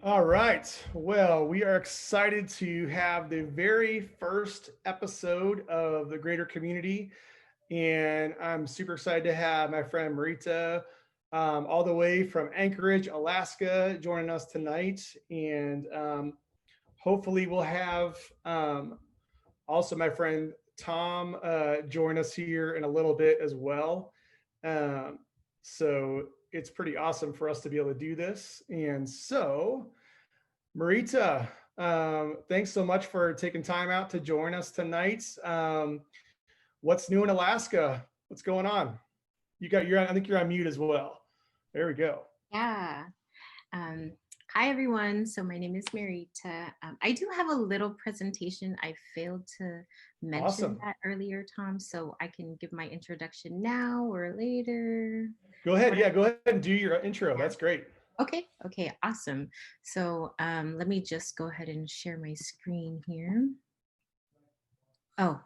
All right. Well, we are excited to have the very first episode of the Greater Community. And I'm super excited to have my friend Meritha, all the way from Anchorage, Alaska, joining us tonight. And hopefully, we'll have also my friend Tom join us here in a little bit as well. Um, so it's pretty awesome for us to be able to do this. And so, Meritha, thanks so much for taking time out to join us tonight. What's new in Alaska? What's going on? You're on, I think you're on mute as well. There we go. Yeah. Um, Hi, everyone. So my name is Meritha. I do have a little presentation. I failed to mention Awesome. that earlier, Tom, so I can give my introduction now or later. Go ahead. Whatever. Yeah, go ahead and do your intro. Yeah. That's great. Okay, awesome. So let me just go ahead and share my screen here. Oh,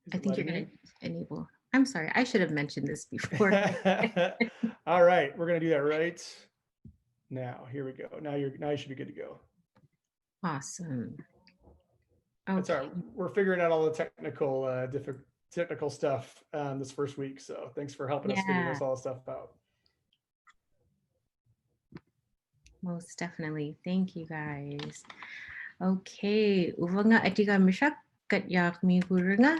Is I it think you're letting going me? to enable. I'm sorry, I should have mentioned this before. All right, we're gonna do that right now. Here we go. Now you should be good to go. Awesome. That's all Okay. right. We're figuring out all the technical stuff this first week. So thanks for helping us figure Yeah, this all stuff out. most definitely. Thank you guys. Okay, uvanga atiga mishak kat yak mi hurunga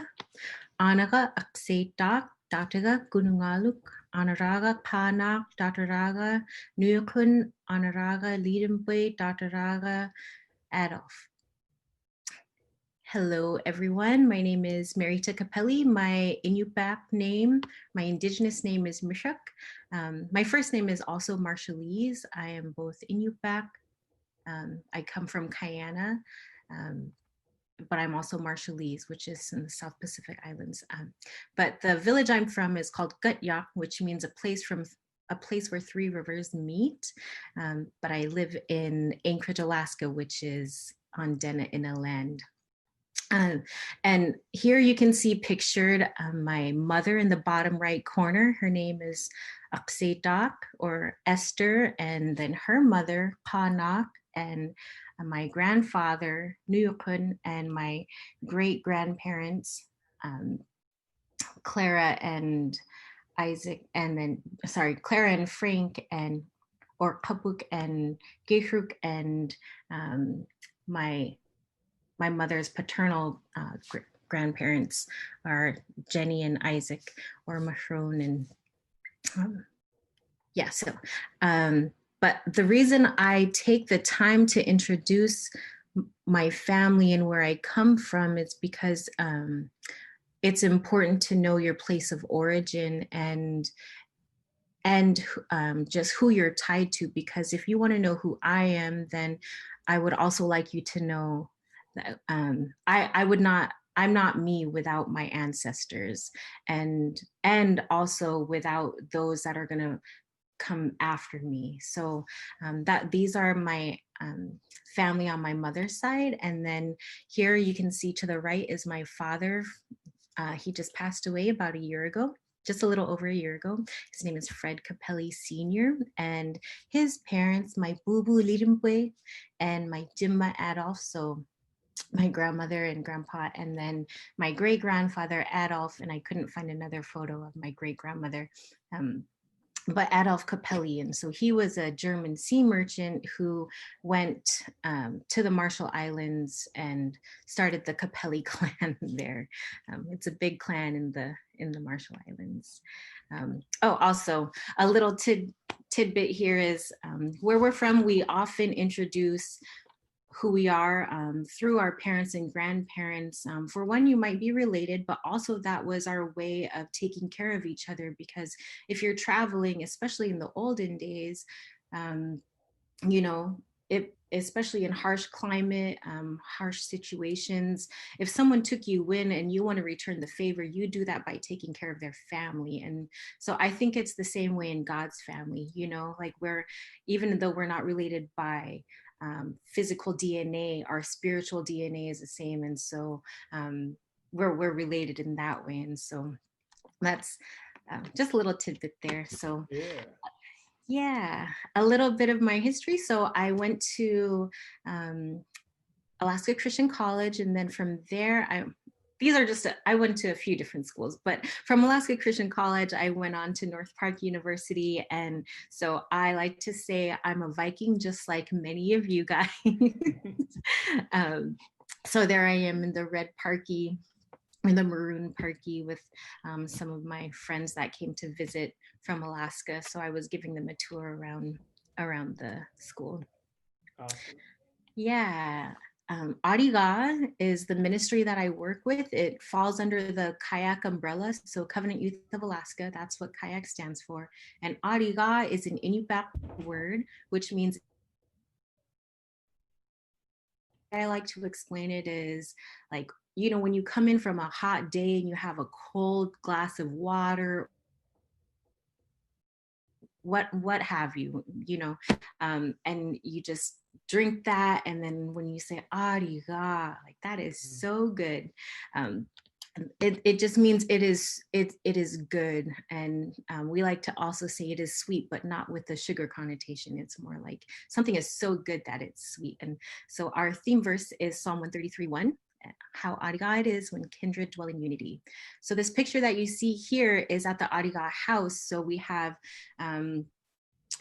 anaga aksetak dataga gunungaluk anaraga panak dataraga nuyakun anaraga lidimpe dataraga Adolf. Hello, everyone. My name is Meritha Capelle. My Inupiaq name, my Indigenous name is Mishak. My first name is also Marshallese. I am both Inupiaq. I come from Guyana, but I'm also Marshallese, which is in the South Pacific Islands. But the village I'm from is called Gutyak, which means a place where three rivers meet. But I live in Anchorage, Alaska, which is on Dena'ina land. And here you can see pictured my mother in the bottom right corner. Her name is Aksetak or Esther, and then her mother, Panak, and my grandfather, Nuyukun, and my great grandparents, Clara and Isaac, and then, sorry, Clara and Frank, and or Kapuk and Gehruk, and my my mother's paternal grandparents are Jenny and Isaac, or Mahron, and yeah. So, but the reason I take the time to introduce my family and where I come from is because it's important to know your place of origin and just who you're tied to. Because if you want to know who I am, then I would also like you to know that I would not. I'm not me without my ancestors, and also without those that are gonna come after me. So that these are my family on my mother's side, and then here you can see to the right is my father. He just passed away about a year ago, just a little over a year ago. His name is Fred Capelle Sr. And his parents, my Bubu Lirimpe and my Jimma Adolf, so my grandmother and grandpa, and then my great grandfather Adolf, and I couldn't find another photo of my great grandmother. But Adolf Capelle. And so he was a German sea merchant who went to the Marshall Islands and started the Capelle clan there. It's a big clan in the Marshall Islands. Also a little tidbit here is where we're from, we often introduce who we are through our parents and grandparents. For one, you might be related, but also that was our way of taking care of each other. Because if you're traveling, especially in the olden days, you know, especially in harsh climate, harsh situations, if someone took you in and you want to return the favor, you do that by taking care of their family. And so I think it's the same way in God's family, like even though we're not related by physical DNA, our spiritual DNA is the same. And so we're related in that way. And so that's just a little tidbit there. So Yeah. Yeah, a little bit of my history. So I went to Alaska Christian College, and then from there, I went to a few different schools, but from Alaska Christian College, I went on to North Park University. And so I like to say I'm a Viking, just like many of you guys. um, so there I am in the red parky or the maroon parky with some of my friends that came to visit from Alaska. So I was giving them a tour around the school. Awesome. Yeah. Ariga is the ministry that I work with. It falls under the CYAK umbrella. So Covenant Youth of Alaska, that's what CYAK stands for. And Ariga is an Inupiaq word, which means, I like to explain it is like, when you come in from a hot day and you have a cold glass of water, what have you, and you just drink that, and then when you say ariga, like that is so good. um, it just means it is good. And we like to also say it is sweet, but not with the sugar connotation. It's more like something is so good that it's sweet. And so our theme verse is Psalm 133:1, how Ariga it is when kindred dwell in unity. So this picture that you see here is at the Ariga house. So we have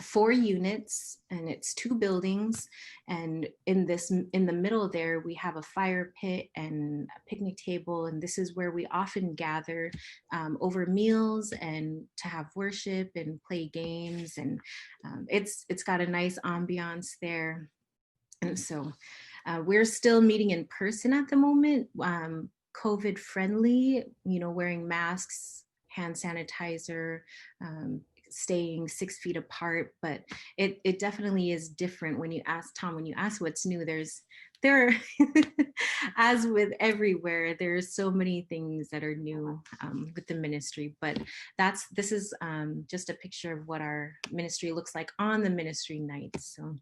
4 units, and it's 2 buildings. And in the middle there, we have a fire pit and a picnic table. And this is where we often gather over meals and to have worship and play games. And it's got a nice ambiance there. And so we're still meeting in person at the moment, COVID friendly, wearing masks, hand sanitizer, staying 6 feet apart. But it definitely is different when you ask Tom, when you ask what's new, there as with everywhere, there's so many things that are new with the ministry. But this is just a picture of what our ministry looks like on the ministry nights. So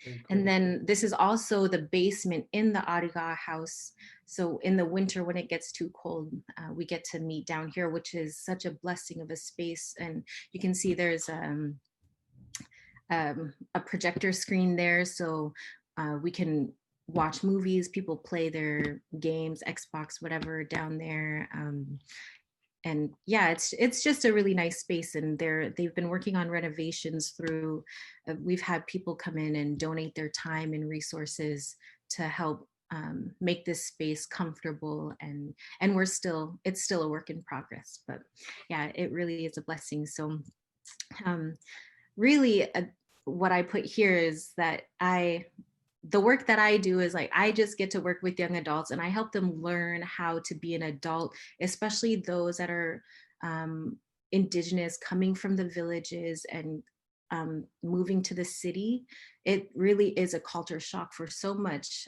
Very cool. and then this is also the basement in the Ariga house. So in the winter, when it gets too cold, we get to meet down here, which is such a blessing of a space. And you can see there's a projector screen there. So we can watch movies, people play their games, Xbox, whatever down there. And yeah, it's just a really nice space. And they've been working on renovations through, we've had people come in and donate their time and resources to help make this space comfortable. And it's still a work in progress. But yeah, it really is a blessing. So really what I put here is that the work that I do is like, I just get to work with young adults and I help them learn how to be an adult, especially those that are Indigenous, coming from the villages and moving to the city. It really is a culture shock for so much.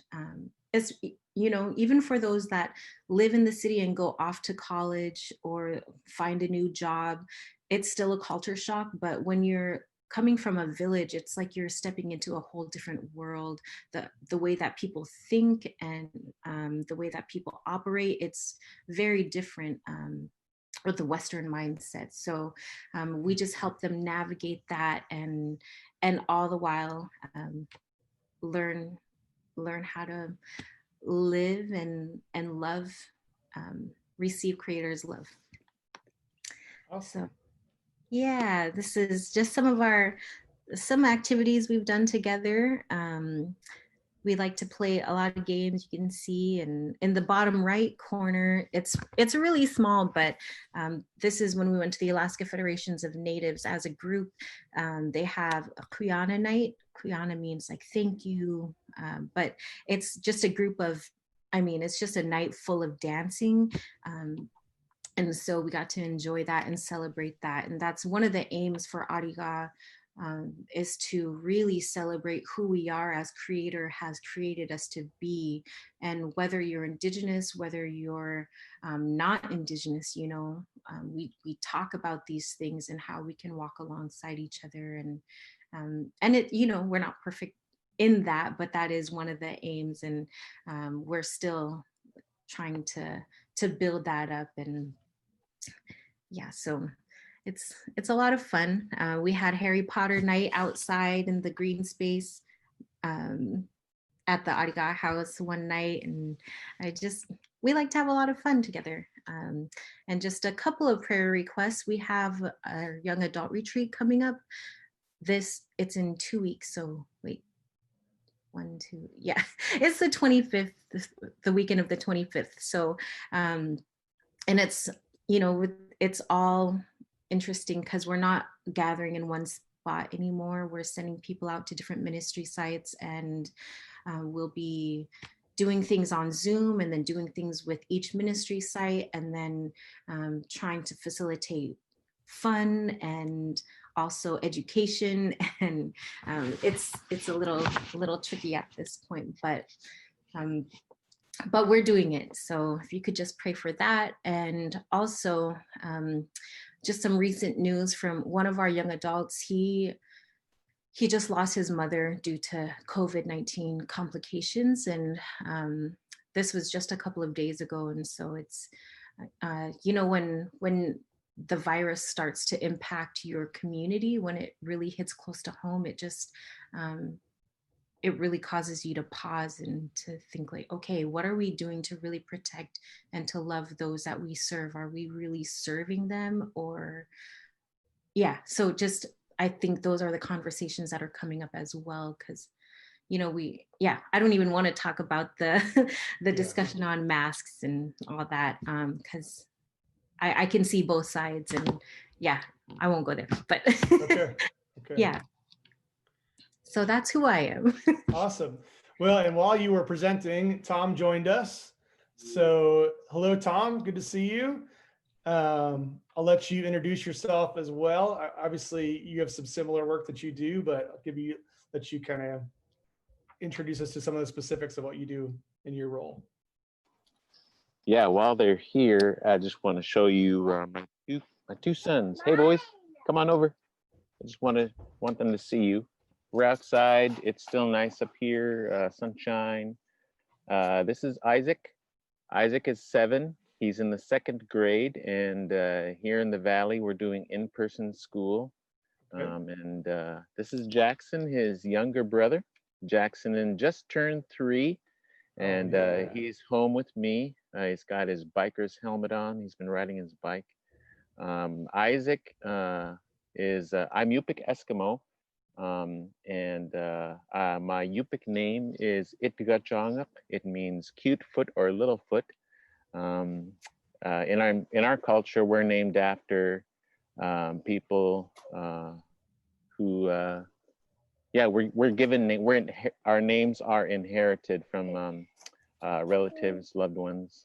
It's, even for those that live in the city and go off to college or find a new job, it's still a culture shock. But when you're coming from a village, it's like you're stepping into a whole different world. The way that people think and the way that people operate, it's very different, with the Western mindset. So we just help them navigate that, and all the while learn how to live and love, receive Creator's love. Awesome. So yeah, this is just some activities we've done together. We like to play a lot of games, you can see. And in the bottom right corner, it's really small, but this is when we went to the Alaska Federations of Natives as a group. They have a Kuyana night. Kuyana means like thank you, but it's just a group of, it's just a night full of dancing. And so we got to enjoy that and celebrate that. And that's one of the aims for Ariga, is to really celebrate who we are as Creator has created us to be. And whether you're Indigenous, whether you're not Indigenous, we talk about these things and how we can walk alongside each other. And it, we're not perfect in that, but that is one of the aims. And we're still trying to build that up. And yeah, so it's a lot of fun. We had Harry Potter night outside in the green space um, at the Ariga house one night, and we like to have a lot of fun together. And just a couple of prayer requests. We have a young adult retreat coming up. It's in 2 weeks. So wait, yeah, it's the 25th, the weekend of the 25th. So, and it's all interesting because we're not gathering in one spot anymore. We're sending people out to different ministry sites, and we'll be doing things on Zoom and then doing things with each ministry site, and then trying to facilitate fun and also education. And it's a little tricky at this point, but we're doing it. So if you could just pray for that. And also just some recent news from one of our young adults. He just lost his mother due to COVID-19 complications. And this was just a couple of days ago. And so it's, when the virus starts to impact your community, when it really hits close to home, it really causes you to pause and to think like, okay, what are we doing to really protect and to love those that we serve? Are we really serving them? Or yeah, so just, I think those are the conversations that are coming up as well. Cause I don't even want to talk about the discussion on masks and all that. Cause I can see both sides, and yeah, I won't go there, but Okay. Yeah. So that's who I am. Awesome. Well, and while you were presenting, Tom joined us. So hello, Tom. Good to see you. I'll let you introduce yourself as well. Obviously, you have some similar work that you do, but let you kind of introduce us to some of the specifics of what you do in your role. Yeah, while they're here, I just want to show you my two sons. Hey, boys, come on over. I just want them to see you. We're outside. It's still nice up here, sunshine. This is Isaac. Isaac is 7. He's in the 2nd grade, and here in the Valley, we're doing in-person school. And this is Jackson, his younger brother. Jackson just turned 3, and he's home with me. He's got his biker's helmet on. He's been riding his bike. Isaac is, I'm Yupik Eskimo, and my Yupik name is Itgachongap. It means cute foot or little foot. In our culture, we're named after people who, we're given our names are inherited from relatives, loved ones.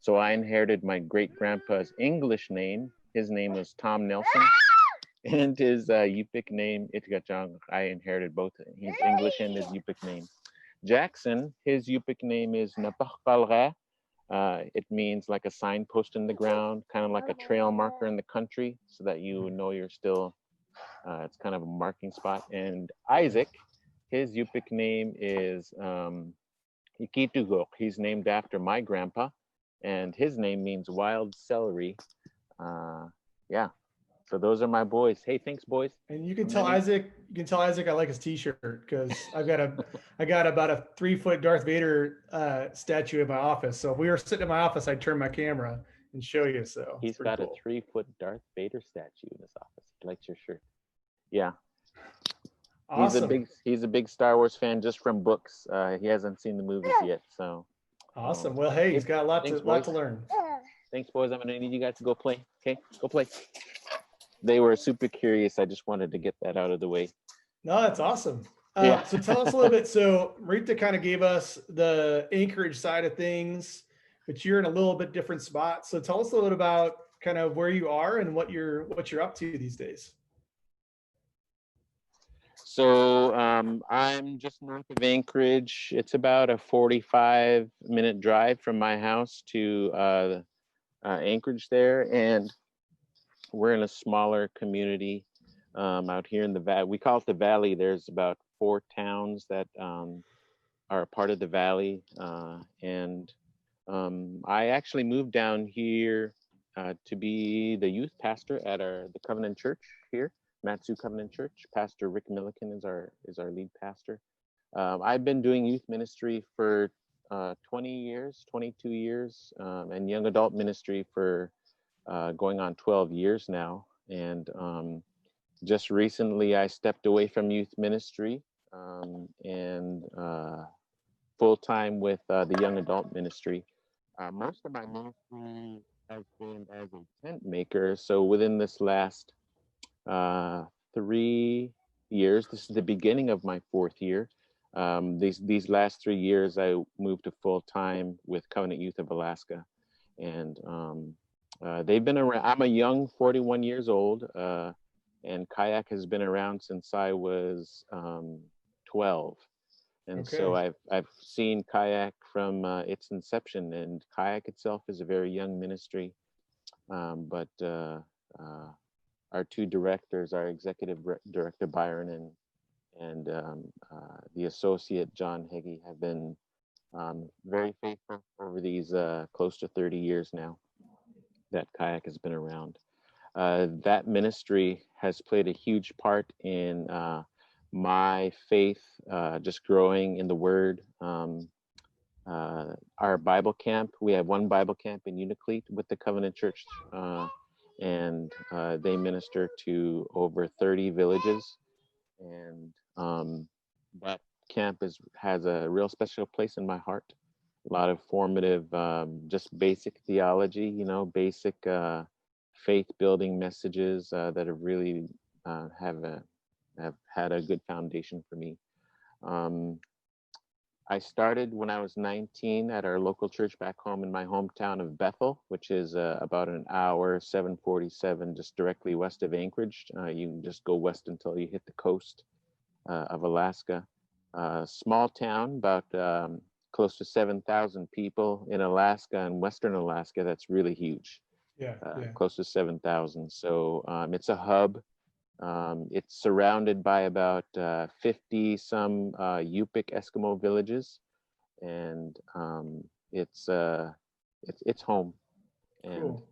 So I inherited my great grandpa's English name. His name was Tom Nelson, and his Yupik name Itgachong. I inherited both his English and his Yupik name. Jackson, his Yupik name is Napakpalra. It means like a signpost in the ground, kind of like a trail marker in the country, so that you know you're still. It's kind of a marking spot. And Isaac, his Yupik name is Ikitugok. He's named after my grandpa, and his name means wild celery. So those are my boys. Hey, thanks, boys. And you can tell Isaac I like his t-shirt, because I got about a 3-foot Darth Vader statue in my office. So if we were sitting in my office, I'd turn my camera and show you. So he's got a 3-foot Darth Vader statue in his office. He likes your shirt. Yeah. Awesome. He's a big Star Wars fan just from books. He hasn't seen the movies yet, so. Awesome. Well, hey, he's got a lot to learn. Thanks, boys. I'm gonna need you guys to go play. Okay, go play. They were super curious. I just wanted to get that out of the way. No, that's awesome. So tell us a little bit. So Meritha kind of gave us the Anchorage side of things, but you're in a little bit different spot. So tell us a little bit about kind of where you are and what you're up to these days. So I'm just north of Anchorage. It's about a 45-minute drive from my house to Anchorage there, and we're in a smaller community out here in the valley. We call it the Valley. There's about 4 towns that are a part of the Valley, and I actually moved down here to be the youth pastor at the Covenant Church here, Matsu Covenant Church. Pastor Rick Milliken is our lead pastor. I've been doing youth ministry for 20 years, 22 years, and young adult ministry for going on 12 years now. And just recently, I stepped away from youth ministry and full time with the young adult ministry. Most of my ministry has been as a tent maker. So within this last 3 years, this is the beginning of my 4th year. These last 3 years, I moved to full time with Covenant Youth of Alaska, and they've been around. I'm a young 41 years old, and CYAK has been around since I was 12. And Okay. so I've seen CYAK from its inception, and CYAK itself is a very young ministry, but our 2 directors, our executive director Byron and the associate John Heggie, have been very faithful over these close to 30 years now that CYAK has been around. That ministry has played a huge part in my faith, just growing in the Word. Our Bible camp, we have one Bible camp in Unacleat with the Covenant Church, and they minister to over 30 villages. And that camp has a real special place in my heart. A lot of formative, just basic theology, basic faith building messages that have really have had a good foundation for me. I started when I was 19 at our local church back home in my hometown of Bethel, which is about an hour, 747, just directly west of Anchorage. You can just go west until you hit the coast of Alaska. Small town, about close to 7,000 people in Alaska and Western Alaska. That's really huge. Yeah. Close to 7,000. So it's a hub. It's surrounded by about 50 some Yupik Eskimo villages, and it's home. And Cool.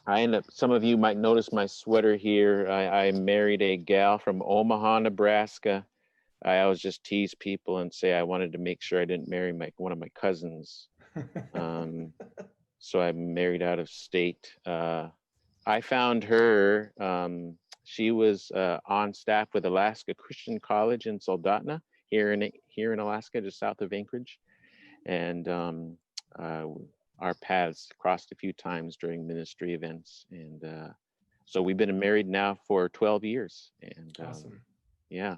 I end up, some of you might notice my sweater here. I married a gal from Omaha, Nebraska. I always just tease people and say I wanted to make sure I didn't marry one of my cousins. So I'm married out of state. I found her. She was on staff with Alaska Christian College in Soldotna here in Alaska, just south of Anchorage, and our paths crossed a few times during ministry events, and so we've been married now for 12 years. And awesome. Yeah.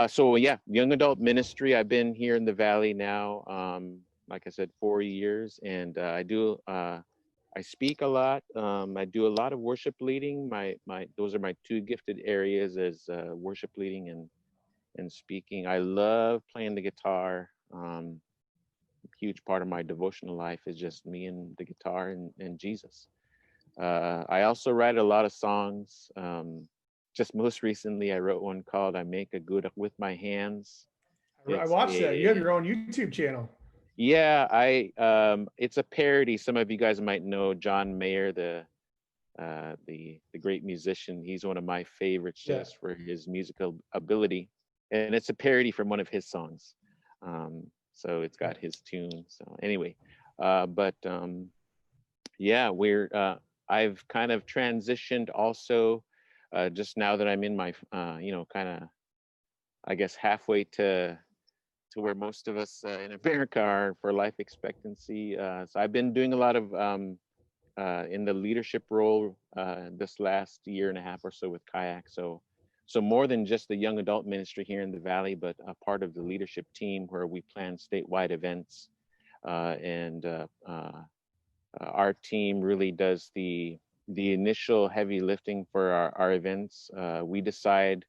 So yeah, young adult ministry. I've been here in the Valley now, like I said, 4 years, and I speak a lot. I do a lot of worship leading. Those are my 2 gifted areas, as worship leading and speaking. I love playing the guitar. Huge part of my devotional life is just me and the guitar and Jesus. I also write a lot of songs. Just most recently, I wrote one called "I Make a Good with My Hands." I watched that. You have your own YouTube channel. Yeah, it's a parody. Some of you guys might know John Mayer, the great musician. He's one of my favorites just for his musical ability, and it's a parody from one of his songs. So it's got his tune. So anyway, yeah, I've kind of transitioned also, just now that I'm in my kind of, I guess, halfway to where most of us in America are for life expectancy. So I've been doing a lot of in the leadership role this last year and a half or so with CYAK. So more than just the young adult ministry here in the Valley, but a part of the leadership team where we plan statewide events. And our team really does the initial heavy lifting for our events. We decide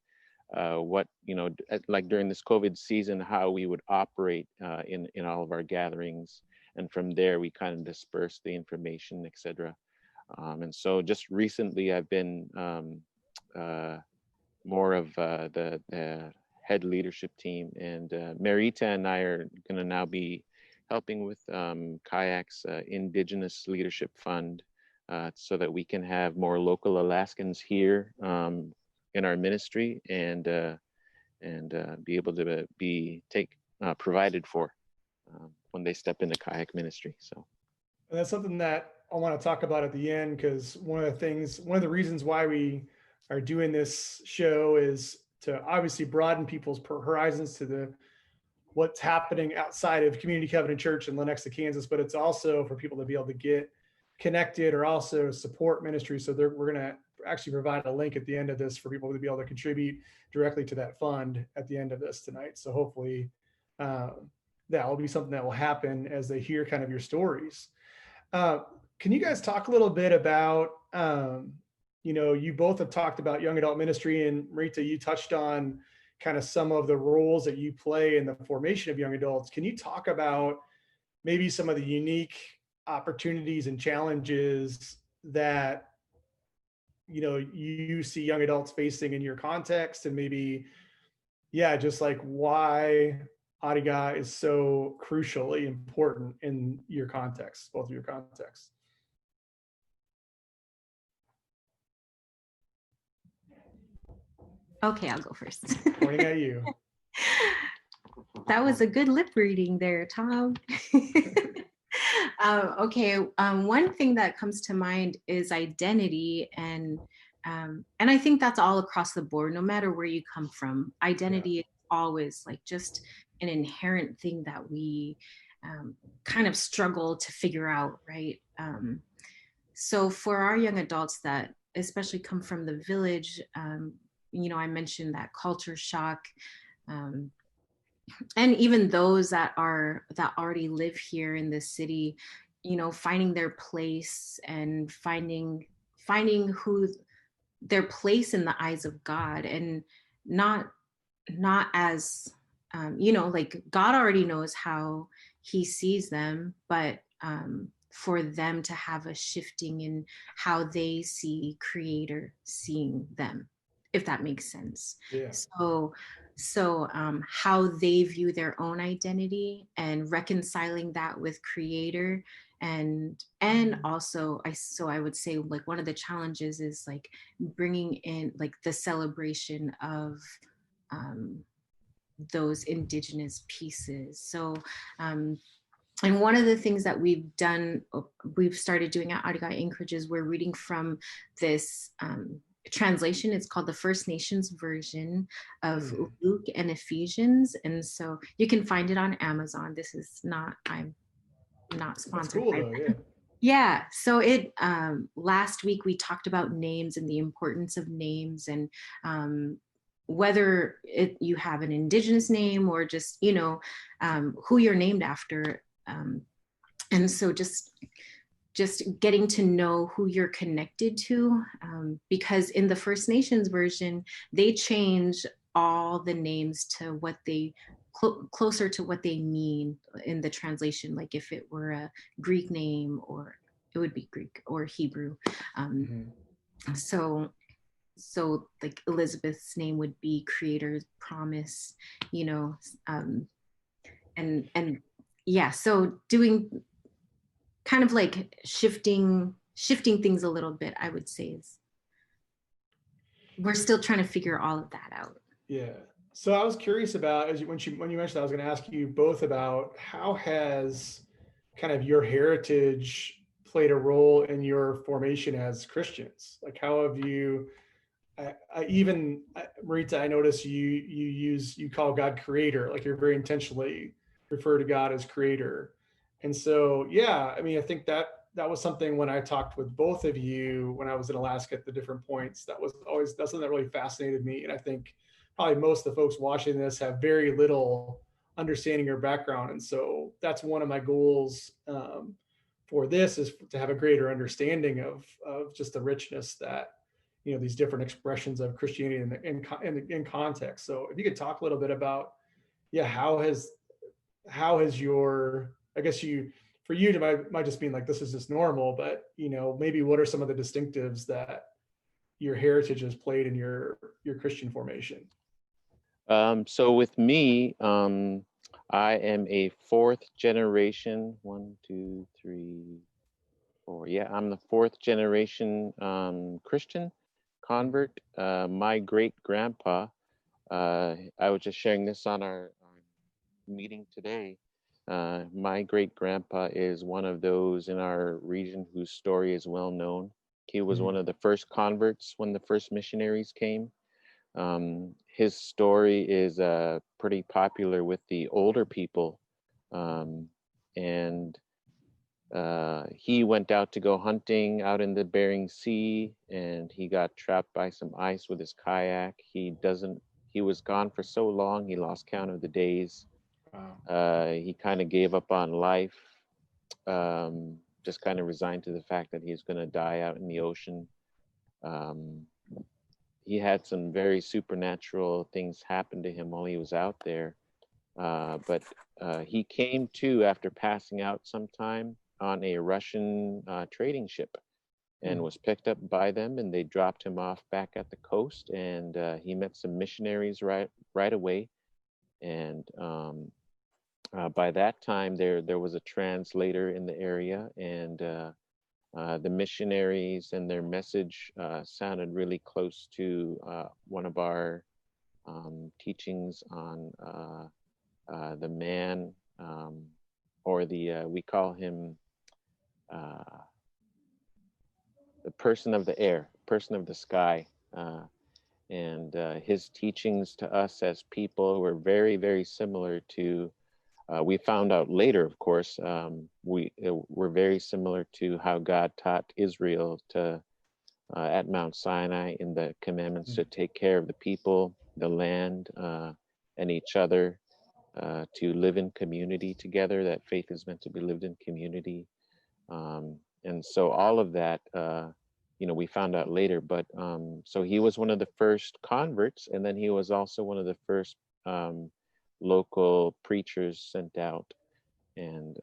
what, like during this COVID season, how we would operate in all of our gatherings. And from there, we kind of disperse the information, et cetera. And so just recently, I've been more of the head leadership team. And Meritha and I are going to now be helping with CYAK's Indigenous Leadership Fund. so that we can have more local Alaskans here in our ministry and be able to be provided for when they step into kayak ministry. So and that's something that I want to talk about at the end, because one of the reasons why we are doing this show is to obviously broaden people's horizons to what's happening outside of Community Covenant Church in Lenexa, Kansas, but it's also for people to be able to get connected or also support ministry. So we're going to actually provide a link at the end of this for people to be able to contribute directly to that fund at the end of this tonight. So hopefully that will be something that will happen as they hear kind of your stories. Can you guys talk a little bit about, you both have talked about young adult ministry, and Meritha, you touched on kind of some of the roles that you play in the formation of young adults. Can you talk about maybe some of the unique opportunities and challenges that, you see young adults facing in your context, and maybe, just like why Adiga is so crucially important in your context, both of your contexts? Okay, I'll go first. Pointing at you. That was a good lip reading there, Tom. Okay, one thing that comes to mind is identity, and I think that's all across the board, no matter where you come from. Identity is always like just an inherent thing that we kind of struggle to figure out, right? So for our young adults that especially come from the village, I mentioned that culture shock, and even those that already live here in the city, finding their place and finding who their place in the eyes of God, and not as like God already knows how he sees them, but for them to have a shifting in how they see Creator seeing them, if that makes sense. Yeah. So how they view their own identity and reconciling that with Creator, and also I would say like one of the challenges is like bringing in like the celebration of those Indigenous pieces. So and one of the things that we've started doing at Adiga Anchorage is we're reading from this translation. It's called the First Nations version of Luke and Ephesians. And so you can find it on Amazon. I'm not sponsored. That's cool though, yeah. Yeah. So last week we talked about names and the importance of names, and whether you have an Indigenous name or just, who you're named after. And so just getting to know who you're connected to, because in the First Nations version, they change all the names to what they closer to what they mean in the translation. Like if it were a Greek name, or it would be Greek or Hebrew. So like Elizabeth's name would be Creator's Promise, and yeah, so doing kind of like shifting things a little bit, I would say, is we're still trying to figure all of that out. Yeah. So I was curious about, when you mentioned that, I was going to ask you both about how has kind of your heritage played a role in your formation as Christians? Like how have you, Meritha, I notice you call God Creator, like you're very intentionally refer to God as Creator. And so, I think that was something when I talked with both of you when I was in Alaska at the different points, that's something that really fascinated me. And I think probably most of the folks watching this have very little understanding or background. And so that's one of my goals for this, is to have a greater understanding of just the richness that, these different expressions of Christianity in context. So if you could talk a little bit about, how has your, I guess for you to might just mean like, this is just normal, but maybe what are some of the distinctives that your heritage has played in your Christian formation? So with me, I am a fourth generation I'm the fourth generation Christian convert. My great grandpa, I was just sharing this on our meeting today. My great grandpa is one of those in our region whose story is well known. He was one of the first converts when the first missionaries came. His story is pretty popular with the older people. And he went out to go hunting out in the Bering Sea, and he got trapped by some ice with his kayak. He was gone for so long, he lost count of the days. Wow. He kind of gave up on life, just kind of resigned to the fact that he's going to die out in the ocean. He had some very supernatural things happen to him while he was out there. But he came to after passing out sometime on a Russian trading ship and was picked up by them, and they dropped him off back at the coast, and he met some missionaries right away. And by that time there was a translator in the area, and the missionaries and their message sounded really close to one of our teachings on the man, or we call him the person of the air, person of the sky. And his teachings to us as people were very, very similar to, we found out later, of course, were very similar to how God taught Israel to, at Mount Sinai in the commandments to take care of the people, the land, and each other, to live in community together, that faith is meant to be lived in community. And so all of that, we found out later, but so he was one of the first converts, and then he was also one of the first local preachers sent out. And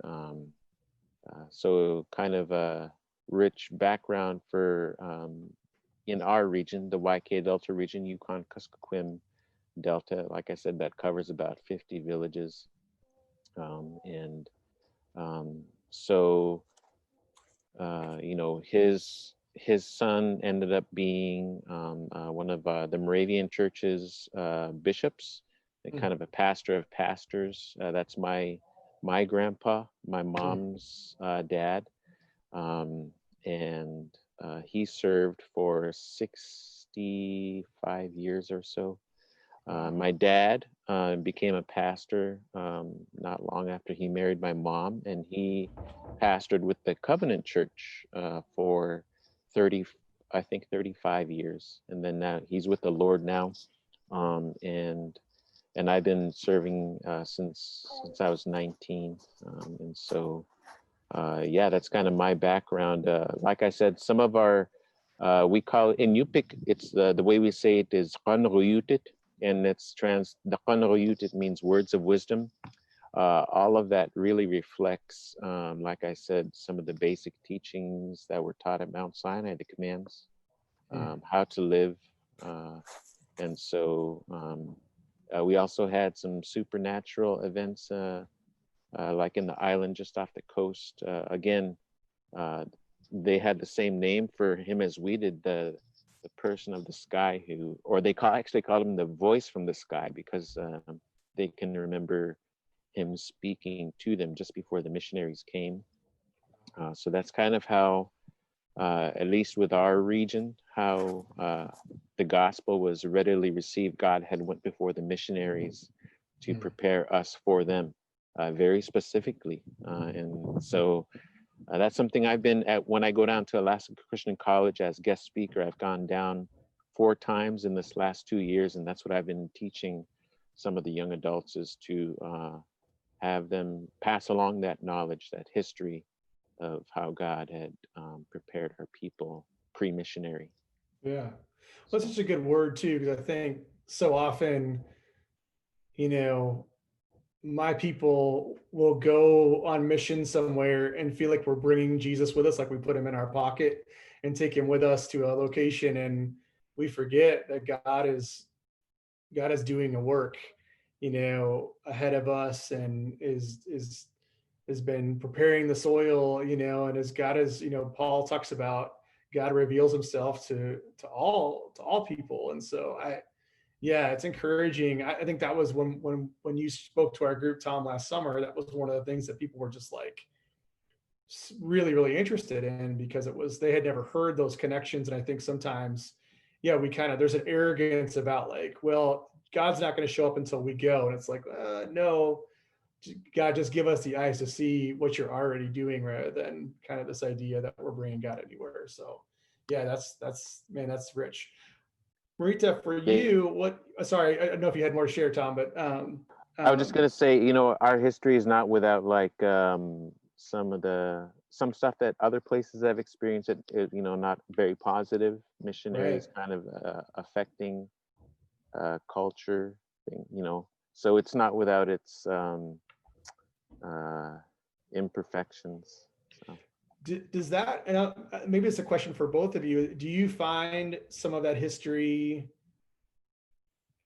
so kind of a rich background for in our region, the YK Delta region, Yukon-Kuskokwim Delta. Like I said, that covers about 50 villages. So his son ended up being one of the Moravian Church's bishops, kind of a pastor of pastors. That's my grandpa, my mom's dad. And he served for 65 years or so. My dad became a pastor not long after he married my mom, and he pastored with the Covenant Church for 35 years. And then now he's with the Lord now. And I've been serving since I was 19. And so, that's kind of my background. Like I said, some of our, we call it, in Yupik, it's the way we say it is Qanruyutit, and it's the Qanruyutit means words of wisdom. All of that really reflects, like I said, some of the basic teachings that were taught at Mount Sinai, the commands, how to live. And so we also had some supernatural events, like in the island just off the coast. Again, they had the same name for him as we did, the person of the sky, or they actually called him the voice from the sky, because they can remember him speaking to them just before the missionaries came. So that's kind of how, at least with our region, how the gospel was readily received. God had went before the missionaries to prepare us for them very specifically. And so that's something I've been at when I go down to Alaskan Christian College as guest speaker. I've gone down 4 times in this last 2 years, and that's what I've been teaching some of the young adults, is to have them pass along that knowledge, that history of how God had prepared our people pre-missionary. Yeah, well, that's such a good word too, because I think so often, my people will go on mission somewhere and feel like we're bringing Jesus with us, like we put him in our pocket and take him with us to a location, and we forget that God is doing a work, ahead of us, and is has been preparing the soil, and as God is, Paul talks about, God reveals himself to all people. And so yeah, it's encouraging. I think that was when you spoke to our group, Tom, last summer, that was one of the things that people were just like really, really interested in, because they had never heard those connections. And I think sometimes, yeah, there's an arrogance about like, well, God's not going to show up until we go. And it's like, no, God, just give us the eyes to see what you're already doing, rather than kind of this idea that we're bringing God anywhere. So yeah, that's rich. Meritha, for Yeah. you, sorry, I don't know if you had more to share, Tom, but I was just gonna say, our history is not without like some stuff that other places have experienced it not very positive missionaries right. kind of affecting culture thing, so it's not without its imperfections. So. Does that, and maybe it's a question for both of you, do you find some of that history,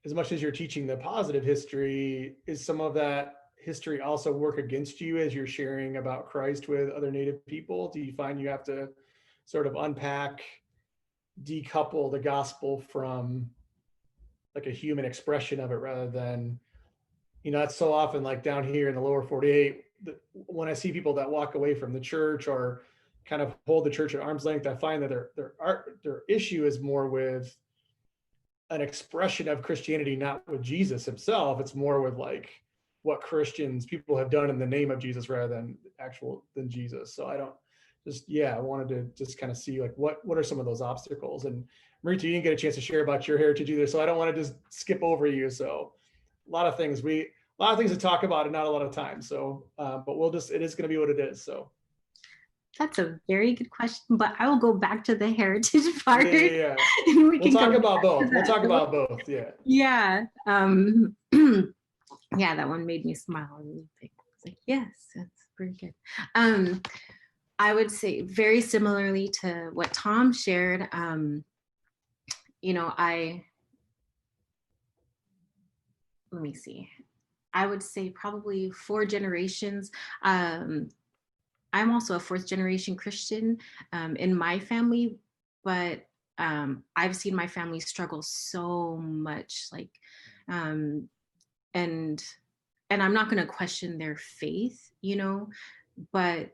as much as you're teaching the positive history, is some of that history also work against you as you're sharing about Christ with other Native people? Do you find you have to sort of unpack, decouple the gospel from like a human expression of it, rather than, it's so often like down here in the lower 48, when I see people that walk away from the church or kind of hold the church at arm's length, I find that their issue is more with an expression of Christianity, not with Jesus himself. It's more with like what people have done in the name of Jesus, rather than Jesus. So I wanted to just kind of see like what are some of those obstacles. And Meritha, you didn't get a chance to share about your heritage either, so I don't want to just skip over you. So a lot of things to talk about and not a lot of time. So, but it is going to be what it is. So. That's a very good question, but I will go back to the heritage part. Yeah. And we'll talk about both. We'll talk about both. Yeah. Yeah. Yeah, that one made me smile. I was like, yes, that's pretty good. I would say very similarly to what Tom shared. Let me see. I would say probably 4 generations. I'm also a 4th generation Christian in my family, but I've seen my family struggle so much, like, and I'm not going to question their faith, but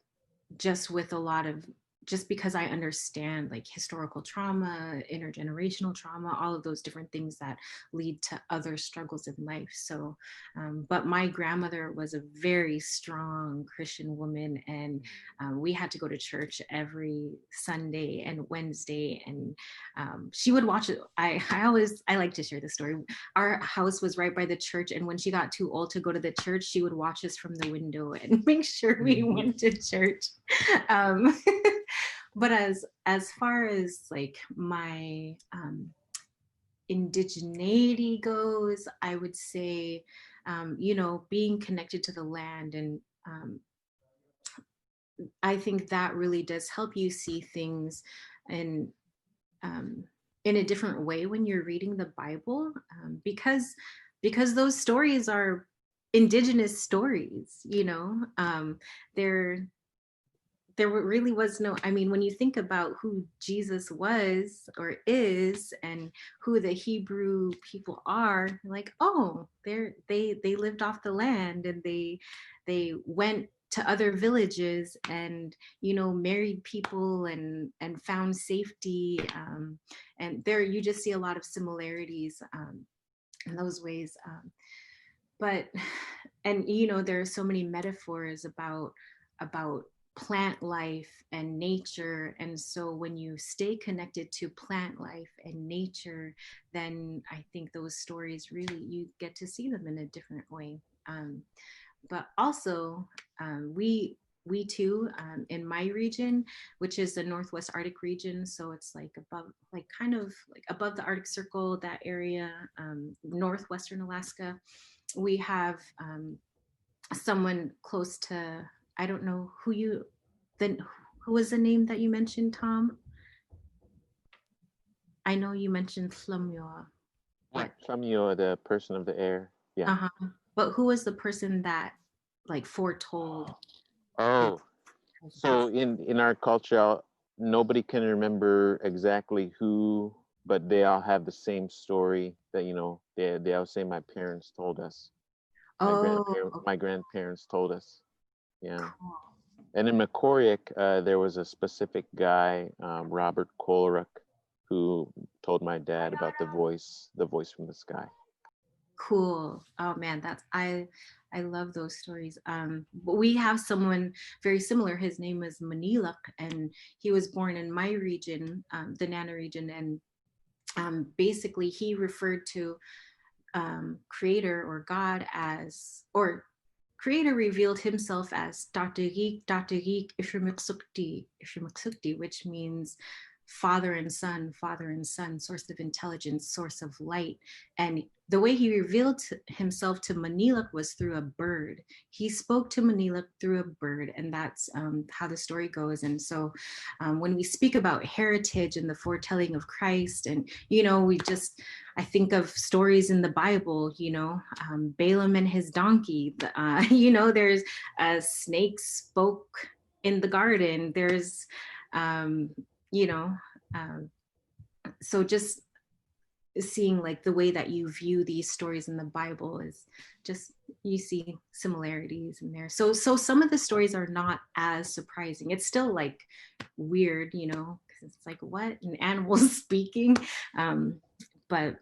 just with a lot of, just because I understand like historical trauma, intergenerational trauma, all of those different things that lead to other struggles in life. So, but my grandmother was a very strong Christian woman, and we had to go to church every Sunday and Wednesday, and she would watch it. I like to share the story. Our house was right by the church, and when she got too old to go to the church, she would watch us from the window and make sure we went to church. But as far as like my indigeneity goes, I would say, being connected to the land, and I think that really does help you see things in a different way when you're reading the Bible, because those stories are Indigenous stories. There really was no, I mean, when you think about who Jesus was or is, and who the Hebrew people are, like, oh, they lived off the land, and they went to other villages, and married people, and found safety, and there you just see a lot of similarities in those ways, but there are so many metaphors about plant life and nature, and so when you stay connected to plant life and nature, then I think those stories really, you get to see them in a different way. But also, we too, in my region, which is the Northwest Arctic region, so it's like above, like kind of like above the Arctic Circle, that area, northwestern Alaska, we have someone close to, I don't know who was the name that you mentioned, Tom? I know you mentioned Flumyor. Flumyor, the person of the air. Yeah. But who was the person that like foretold Oh, so in our culture, nobody can remember exactly who, but they all have the same story that, you know, they all say my parents told us. Oh, My grandparents told us. Yeah. cool. And in McCormick, there was a specific guy, Robert Colerick, who told my dad about the voice from the sky. Cool. Oh man, I love those stories. But we have someone very similar. His name is Manilak, and he was born in my region, the Nana region, and basically he referred to creator or God as, or creator revealed himself as Datarik Ishimiksukti, which means father and son, source of intelligence, source of light. And the way he revealed himself to Manilak was through a bird. He spoke to Manilak through a bird, and that's how the story goes. And so when we speak about heritage and the foretelling of Christ, and, you know, I think of stories in the Bible, you know, Balaam and his donkey, you know, there's a snake spoke in the garden. There's, you know, so just seeing like the way that you view these stories in the Bible is just, you see similarities in there. So some of the stories are not as surprising. It's still like weird, you know, because it's like, what, an animal speaking? But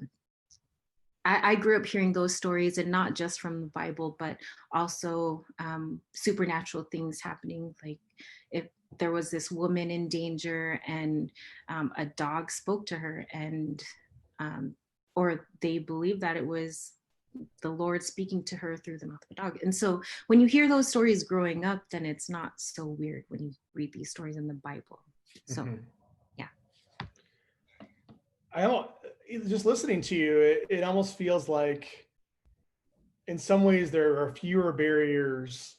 I grew up hearing those stories, and not just from the Bible, but also supernatural things happening. Like if there was this woman in danger and a dog spoke to her, and or they believed that it was the Lord speaking to her through the mouth of a dog. And so when you hear those stories growing up, then it's not so weird when you read these stories in the Bible. So, yeah. I don't, just listening to you, it almost feels like in some ways there are fewer barriers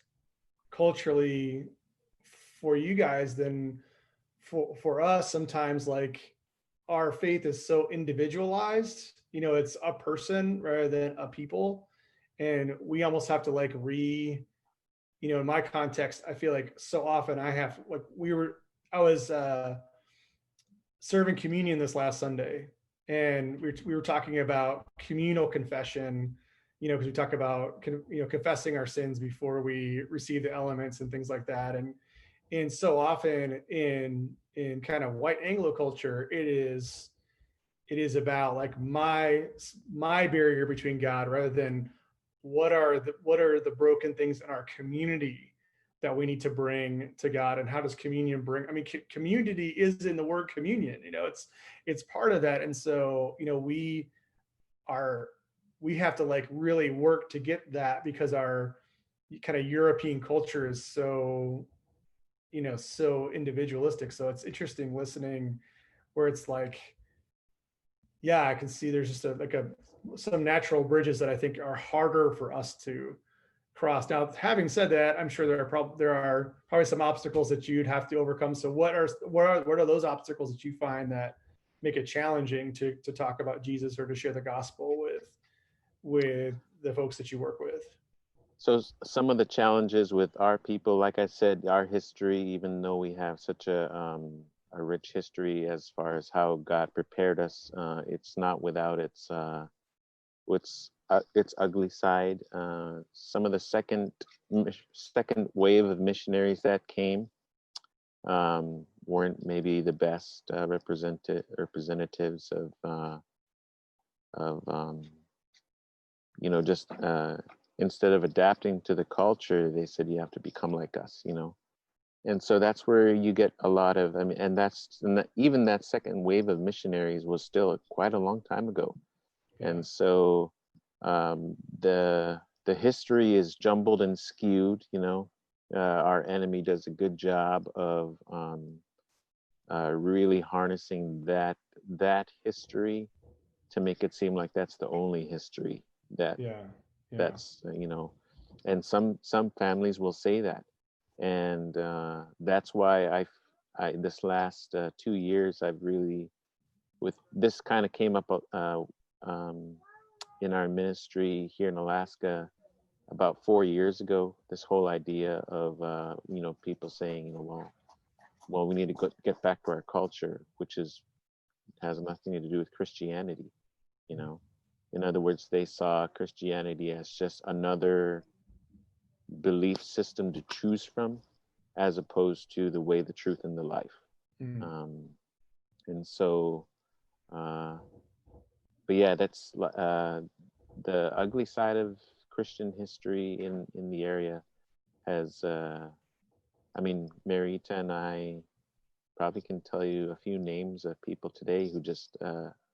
culturally for you guys than for us. Sometimes, like, our faith is so individualized, you know, it's a person rather than a people, and we almost have to like you know, in my context, I feel like so often I have, like, I was serving communion this last Sunday, and we were talking about communal confession, you know, because we talk about, you know, confessing our sins before we receive the elements and things like that. And so often in kind of white Anglo culture, it is about like my barrier between God, rather than what are the broken things in our community that we need to bring to God, and how does communion bring, I mean, community is in the word communion, you know, it's part of that. And so, you know, we have to like really work to get that, because our kind of European culture is so, you know, so individualistic. So it's interesting listening where it's like, yeah, I can see there's just some natural bridges that I think are harder for us to cross. Now, having said that, I'm sure there are probably some obstacles that you'd have to overcome. So what are those obstacles that you find that make it challenging to talk about Jesus or to share the gospel with the folks that you work with? So some of the challenges with our people, like I said, our history, even though we have such a rich history as far as how God prepared us, it's not without its ugly side. Some of the second wave of missionaries that came weren't maybe the best representatives of you know, just instead of adapting to the culture, they said you have to become like us, you know. And so that's where you get a lot of, I mean, even that second wave of missionaries was still quite a long time ago. And so the history is jumbled and skewed, you know. Our enemy does a good job of really harnessing that history to make it seem like that's the only history that's you know. And some families will say that, and that's why I this last 2 years I've really, with this kind of came up in our ministry here in Alaska. about 4 years ago, this whole idea of people saying, well, we need to get back to our culture, which has nothing to do with Christianity. In other words, they saw Christianity as just another belief system to choose from, as opposed to the way, the truth, and the life. And so, but yeah, that's the ugly side of Christian history in the area. Has Meritha and I probably can tell you a few names of people today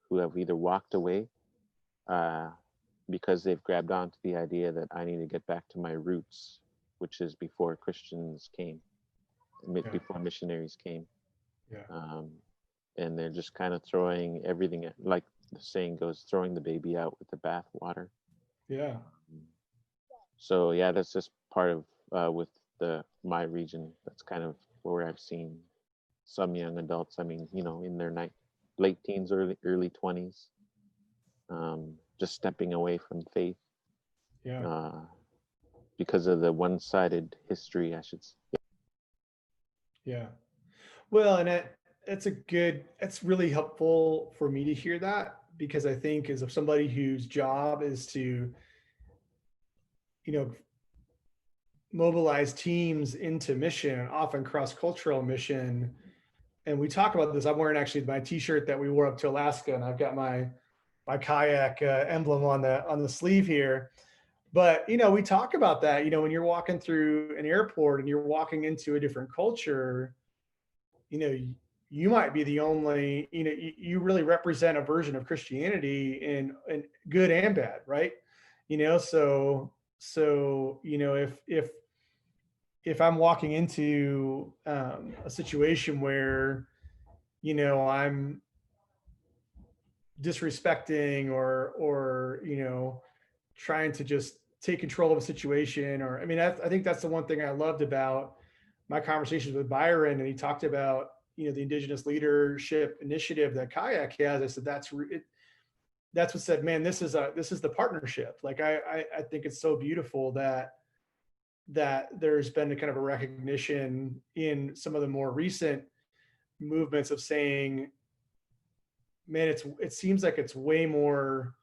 who have either walked away because they've grabbed onto the idea that I need to get back to my roots, which is before Christians came, before missionaries came. And they're just kind of throwing everything, like the saying goes, throwing the baby out with the bathwater. So yeah, that's just part of with my region. That's kind of where I've seen some young adults. In their late teens, early 20s, just stepping away from faith. Because of the one-sided history, I should say. Well, and it's really helpful for me to hear that, because I think as of somebody whose job is to, mobilize teams into mission, often cross-cultural mission. And we talk about this. I'm wearing actually my T-shirt that we wore up to Alaska, and I've got my CYAK emblem on the sleeve here. But we talk about that. When you're walking through an airport and you're walking into a different culture, you might be the only. You really represent a version of Christianity in good and bad, right? So if I'm walking into a situation where I'm disrespecting or trying to just take control of a situation, or I think that's the one thing I loved about my conversations with Byron, and he talked about the Indigenous Leadership Initiative that CYAK has. I said that's what said, man, this is the partnership. Like I think it's so beautiful that there's been a kind of a recognition in some of the more recent movements of saying, man, it seems like it's way more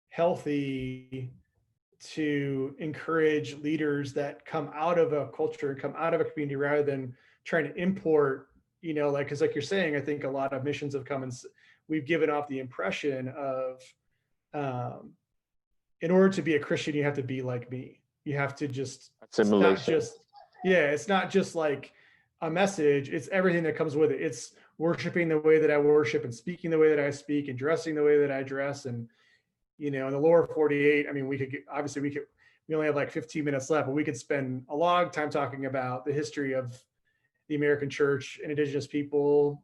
healthy to encourage leaders that come out of a culture and come out of a community, rather than trying to import, because like you're saying, I think a lot of missions have come and we've given off the impression of, in order to be a Christian, you have to be like me. You have to just, assimilation. It's not just like a message, it's everything that comes with it. It's worshiping the way that I worship, and speaking the way that I speak, and dressing the way that I dress. And in the lower 48, we only have like 15 minutes left, but we could spend a long time talking about the history of the American church and Indigenous people,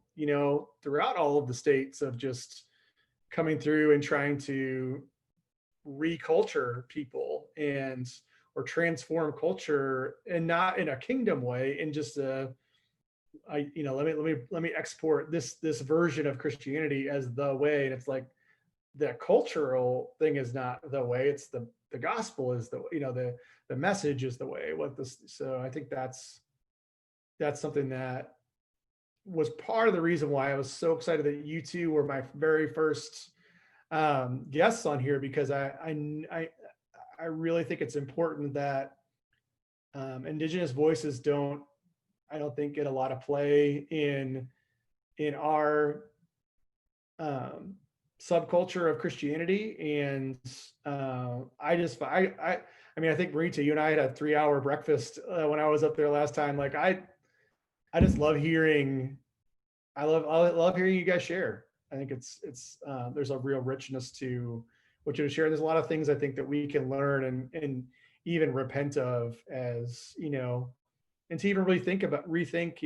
throughout all of the states, of just coming through and trying to reculture people or transform culture, and not in a kingdom way, in just let me export this version of Christianity as the way. And it's like, the cultural thing is not the way, it's the gospel is the message is the way. So I think that's something that was part of the reason why I was so excited that you two were my very first guests on here, because I really think it's important that Indigenous voices I don't think get a lot of play in our subculture of Christianity. And I think Meritha, you and I had a 3-hour breakfast when I was up there last time. Like I just love hearing, I love hearing you guys share. I think it's there's a real richness to what you're sharing. There's a lot of things I think that we can learn and even repent of, as and to even really rethink,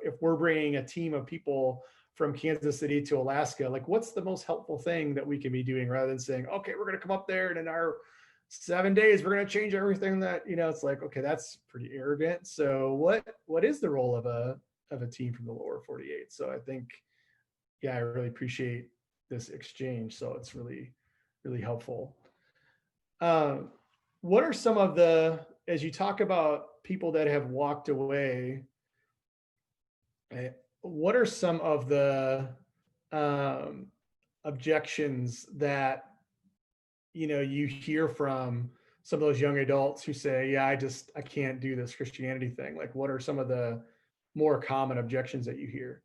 if we're bringing a team of people from Kansas City to Alaska, like what's the most helpful thing that we can be doing, rather than saying, okay, we're going to come up there and in our 7 days, we're going to change everything that, it's like, okay, that's pretty arrogant. So what is the role of a team from the lower 48? So I think, I really appreciate this exchange. So it's really, really helpful. what are some of the, as you talk about people that have walked away, eh, what are some of the um, objections that you hear from some of those young adults who say, "Yeah, I can't do this Christianity thing." Like, what are some of the more common objections that you hear?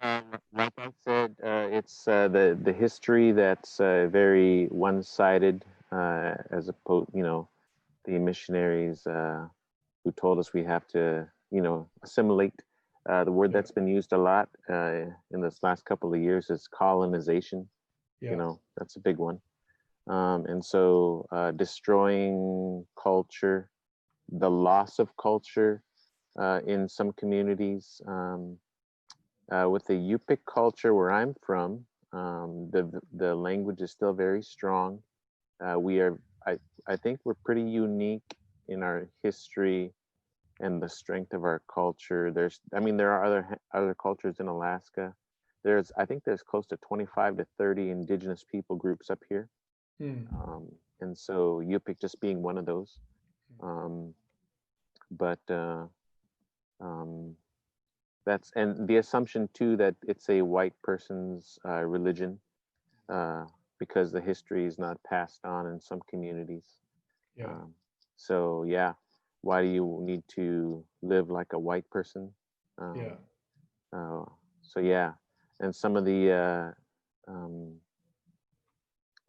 Like I said, it's the history that's very one-sided, as opposed, the missionaries who told us we have to, assimilate. The word Yeah, that's been used a lot in this last couple of years is colonization. yeah, That's a big one. And so destroying culture, the loss of culture in some communities. With the Yupik culture where I'm from, the language is still very strong. We are, I think we're pretty unique in our history and the strength of our culture. There are other cultures in Alaska. I think there's close to 25 to 30 indigenous people groups up here. hmm, And so Yupik just being one of those. Um, but um, and the assumption too that it's a white person's religion, because the history is not passed on in some communities. yeah, Um, so yeah, why do you need to live like a white person? yeah, Um, so yeah, and some of the um,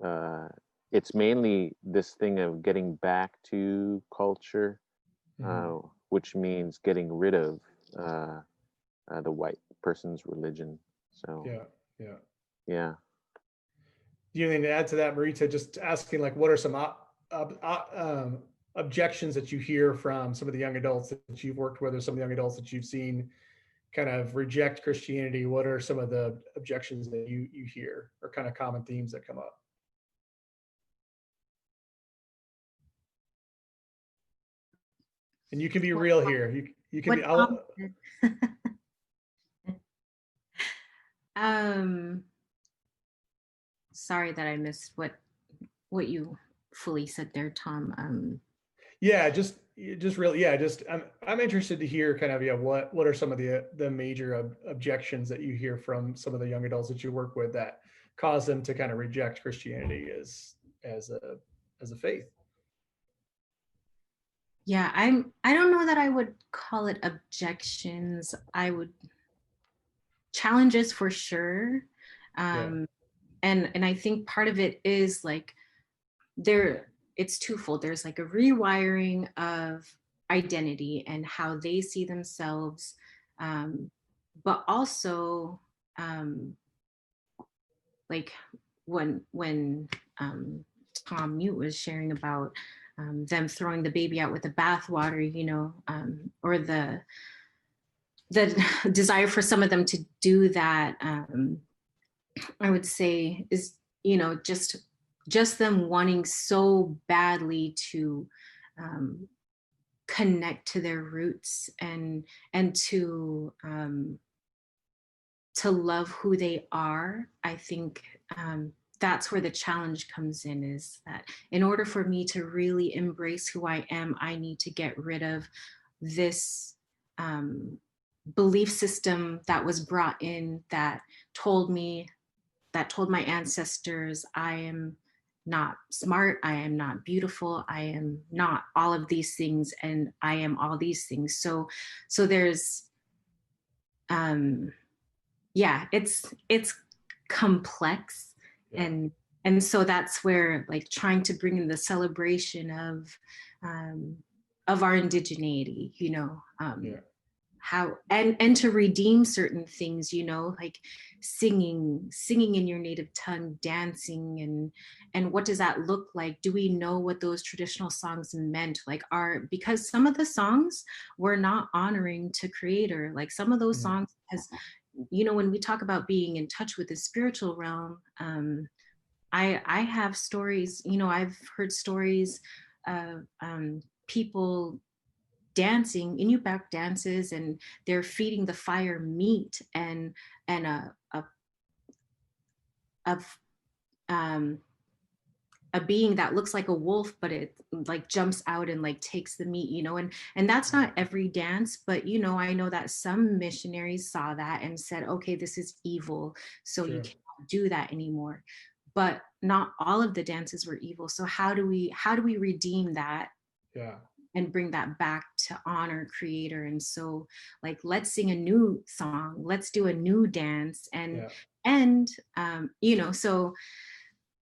uh, it's mainly this thing of getting back to culture, mhm, which means getting rid of uh, the white person's religion. So yeah, yeah. yeah. Do you have anything to add to that, Marita? Just asking, like, what are some objections that you hear from some of the young adults that you've worked with, or some of the young adults that you've seen kind of reject Christianity? What are some of the objections that you hear, or kind of common themes that come up? And you can be What, real here. You can be. what prompted? um, sorry that I missed what you fully said there, Tom. Yeah, just really, yeah, just I'm interested to hear kind of, yeah, what are some of the major objections that you hear from some of the young adults that you work with that cause them to kind of reject Christianity as a as a faith? Yeah, I don't know that I would call it objections. I would challenges for sure. Yeah. Um, and I think part of it is like it's twofold. There's like a rewiring of identity and how they see themselves, um, but also like when Tom Mute was sharing about them throwing the baby out with the bathwater, or the desire for some of them to do that. I would say is just them wanting so badly to connect to their roots and to love who they are. I think that's where the challenge comes in, is that in order for me to really embrace who I am, I need to get rid of this belief system that was brought in that told my ancestors I am not smart, I am not beautiful, I am not all of these things, and I am all these things. So there's yeah, it's complex, Yeah. and so that's where like trying to bring in the celebration um of our indigeneity, Yeah. how and to redeem certain things, like singing in your native tongue, dancing, and what does that look like? Do we know what those traditional songs meant? Like, because some of the songs were not honoring to creator, like some of those Mhm. songs, as when we talk about being in touch with the spiritual realm, I have stories, I've heard stories of people dancing Inupiaq dances, and they're feeding the fire meat and a of a being that looks like a wolf, but it like jumps out and like takes the meat, you know, and that's not every dance, but you know, I know that some missionaries saw that and said, okay, this is evil, so you True. can't do that anymore. But not all of the dances were evil. So how do we redeem that Yeah. and bring that back to honor creator? And so like, let's sing a new song, let's do a new dance. And Yeah. you know, so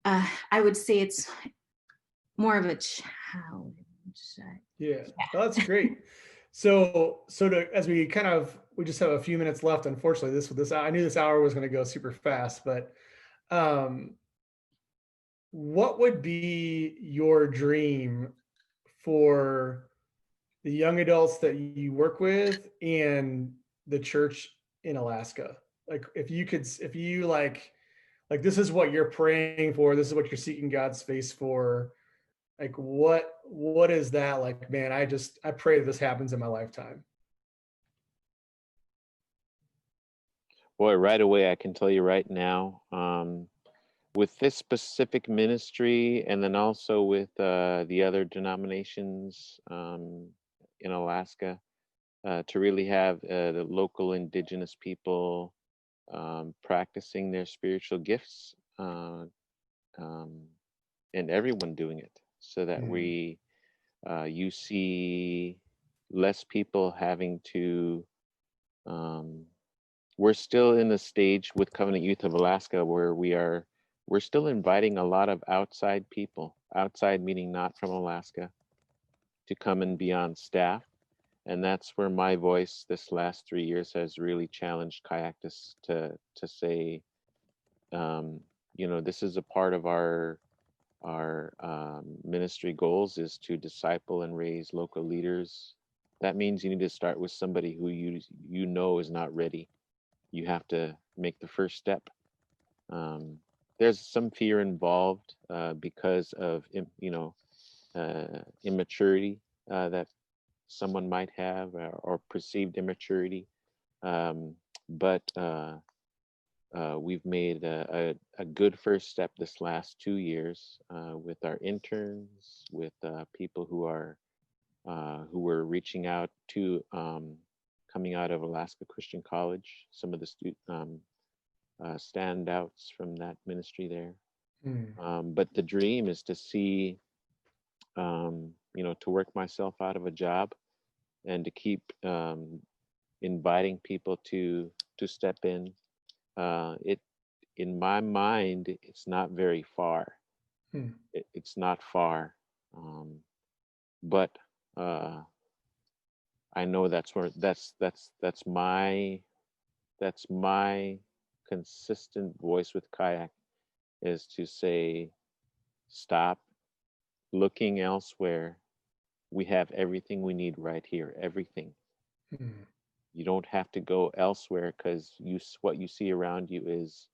I would say it's more of a challenge. Yeah. Oh, that's great. So as we we just have a few minutes left. Unfortunately, this I knew this hour was going to go super fast, but um, what would be your dream for the young adults that you work with and the church in Alaska? Like, if you like this is what you're praying for, this is what you're seeking God's face for. Like, what is that like? Man, I pray that this happens in my lifetime. Boy, right away, I can tell you right now, with this specific ministry, and then also with the other denominations in Alaska, to really have the local indigenous people practicing their spiritual gifts, and everyone doing it, so that Mm, you see less people having to. We're still in the stage with Covenant Youth of Alaska where we're still inviting a lot of outside people, outside meaning not from Alaska, to come and be on staff. And that's where my voice this last 3 years has really challenged CYAK to say, you know, this is a part of our ministry goals is to disciple and raise local leaders. That means you need to start with somebody who you know is not ready. You have to make the first step. There's some fear involved because of immaturity that someone might have, or perceived immaturity. But we've made a good first step this last 2 years with our interns, with people who were reaching out to, coming out of Alaska Christian College, some of the standouts from that ministry there. mm, But the dream is to see, to work myself out of a job and to keep inviting people to step in. It in my mind, it's not very far. mm, It's not far, but I know that's where that's my consistent voice with CYAK, is to say, stop looking elsewhere. We have everything we need right here. Everything. mm, You don't have to go elsewhere, because what you see around you is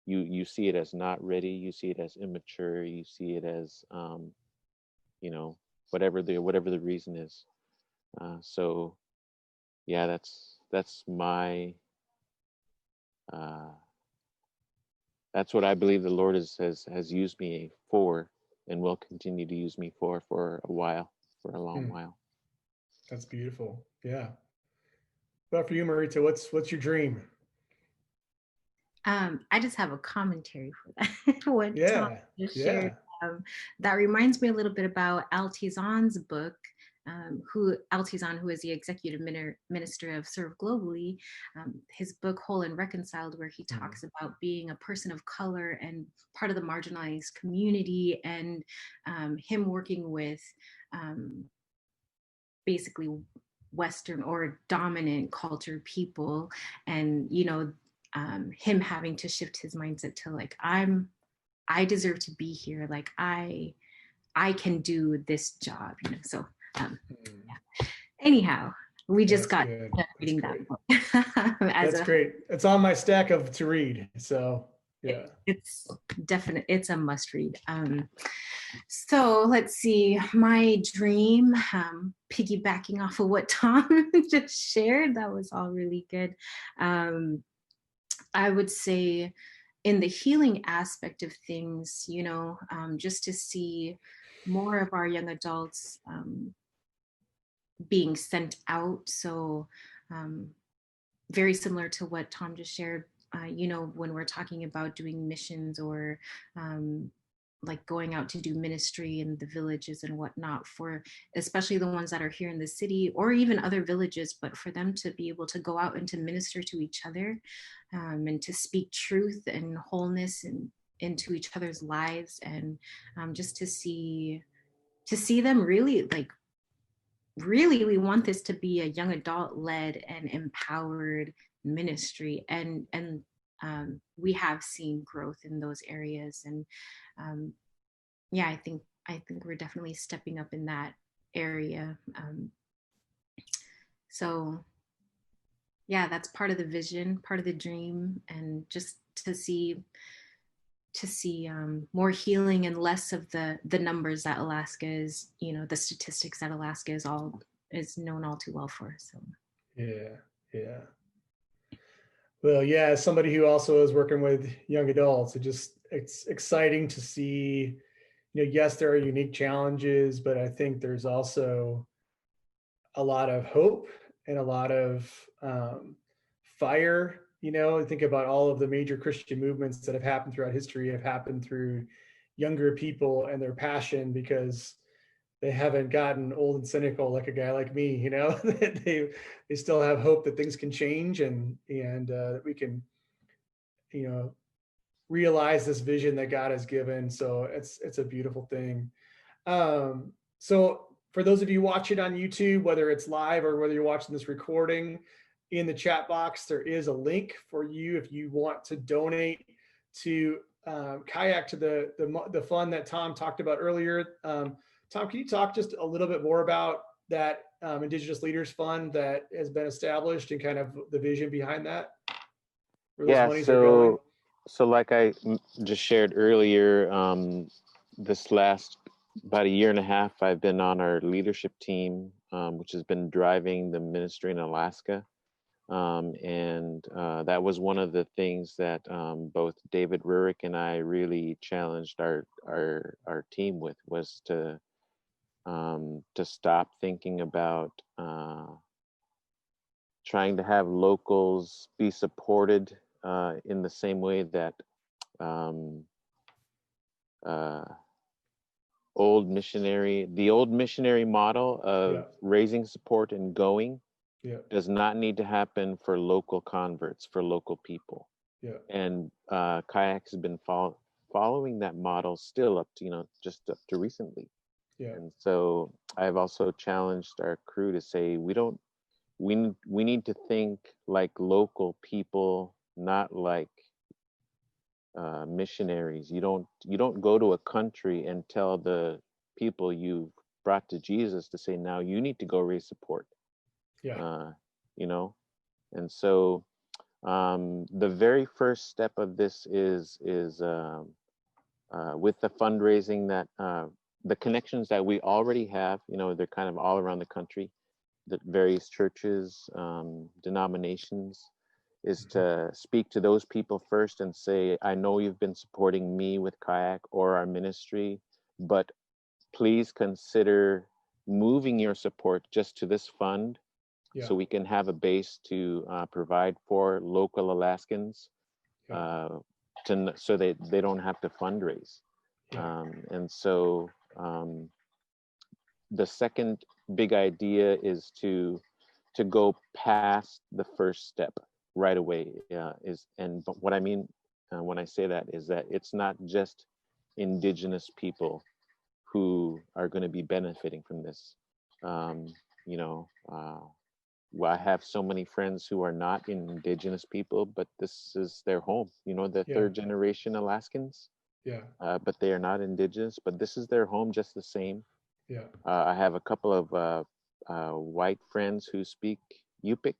you see it as not ready. You see it as immature. You see it as you know whatever the reason is. So yeah, that's my that's what I believe the Lord has used me for, and will continue to use me for a while, for a long mm. while. That's beautiful. Yeah. But for you, Marita, what's your dream? I just have a commentary for that. What Tom Yeah. just shared. Yeah. That reminds me a little bit about Altizan's book, Altizan, who is the executive minister of Serve Globally, his book Whole and Reconciled, where he Mm, talks about being a person of color and part of the marginalized community, and him working with basically Western or dominant culture people, and him having to shift his mindset to like, I deserve to be here, like I can do this job, so mm. yeah. Anyhow, we Yeah, just that's got good. done That's reading that great. book as That's a great. It's on my stack of to read. So yeah. it's definite, it's a must read. So let's see, my dream, piggybacking off of what Tom just shared, that was all really good. I would say in the healing aspect of things, you know, just to see more of our young adults being sent out. So very similar to what Tom just shared, you know, when we're talking about doing missions or like going out to do ministry in the villages and whatnot, for especially the ones that are here in the city or even other villages, but for them to be able to go out and to minister to each other and to speak truth and wholeness and into each other's lives, and just to see them really like, really we want this to be a young adult led and empowered ministry, and we have seen growth in those areas. And yeah, I think we're definitely stepping up in that area. So yeah, that's part of the vision, part of the dream, and just to see more healing and less of the numbers that Alaska is, you know, the statistics that Alaska is known all too well for. So yeah. Well, yeah, as somebody who also is working with young adults, it's exciting to see, you know, yes, there are unique challenges, but I think there's also a lot of hope and a lot of fire. You know, think about all of the major Christian movements that have happened throughout history have happened through younger people and their passion, because they haven't gotten old and cynical like a guy like me. You know, they still have hope that things can change, and that we can, you know, realize this vision that God has given. So it's a beautiful thing. So for those of you watching on YouTube, whether it's live or whether you're watching this recording, in the chat box, there is a link for you if you want to donate to CYAK, to the fund that Tom talked about earlier. Tom, can you talk just a little bit more about that Indigenous Leaders Fund that has been established and kind of the vision behind that? Where those monies are going? So like I just shared earlier, this last about a year and a half, I've been on our leadership team, which has been driving the ministry in Alaska. And that was one of the things that both David Rurik and I really challenged our team with, was to stop thinking about trying to have locals be supported in the same way that the old missionary model of raising support and going does not need to happen for local converts, for local people. And CYAK has been following that model still up to, you know, just up to recently. And so I've also challenged our crew to say, we need to think like local people, not like missionaries. You don't go to a country and tell the people you've brought to Jesus to say, now you need to go raise support. You know, and so the very first step of this is with the fundraising that the connections that we already have. You know, they're kind of all around the country, the various churches, denominations, is to speak to those people first and say, I know you've been supporting me with CYAK or our ministry, but please consider moving your support just to this fund, so we can have a base to provide for local Alaskans, so they don't have to fundraise. And so the second big idea is to go past the first step right away. But what I mean when I say that is that it's not just Indigenous people who are going to be benefiting from this. You know, I have so many friends who are not Indigenous people, but this is their home. You know, the third generation Alaskans. But they are not Indigenous, but this is their home just the same. I have a couple of white friends who speak Yupik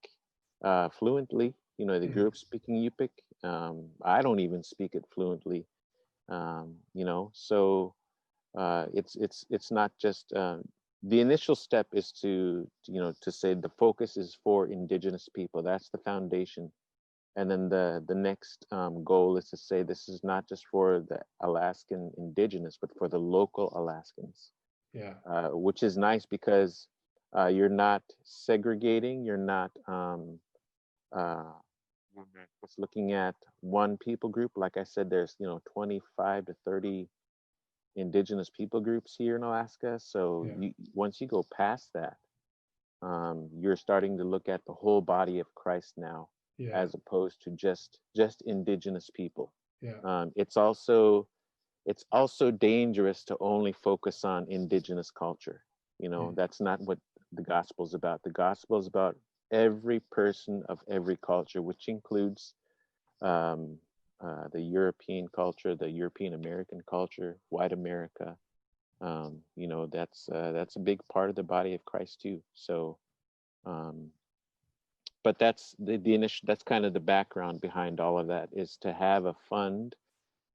fluently. You know, they grew up speaking Yupik. I don't even speak it fluently. You know, so it's not just the initial step is to say the focus is for Indigenous people. That's the foundation. And then the next goal is to say this is not just for the Alaskan Indigenous, but for the local Alaskans. Yeah. Which is nice because you're not segregating, you're not just looking at one people group. Like I said, there's 25 to 30 Indigenous people groups here in Alaska. So once you go past that, you're starting to look at the whole body of Christ now, as opposed to just Indigenous people. It's also dangerous to only focus on Indigenous culture. That's not what the gospel is about. The gospel is about every person of every culture, which includes the European culture, the European American culture, white America. That's a big part of the body of Christ too. So, but that's the initial. That's kind of the background behind all of that, is to have a fund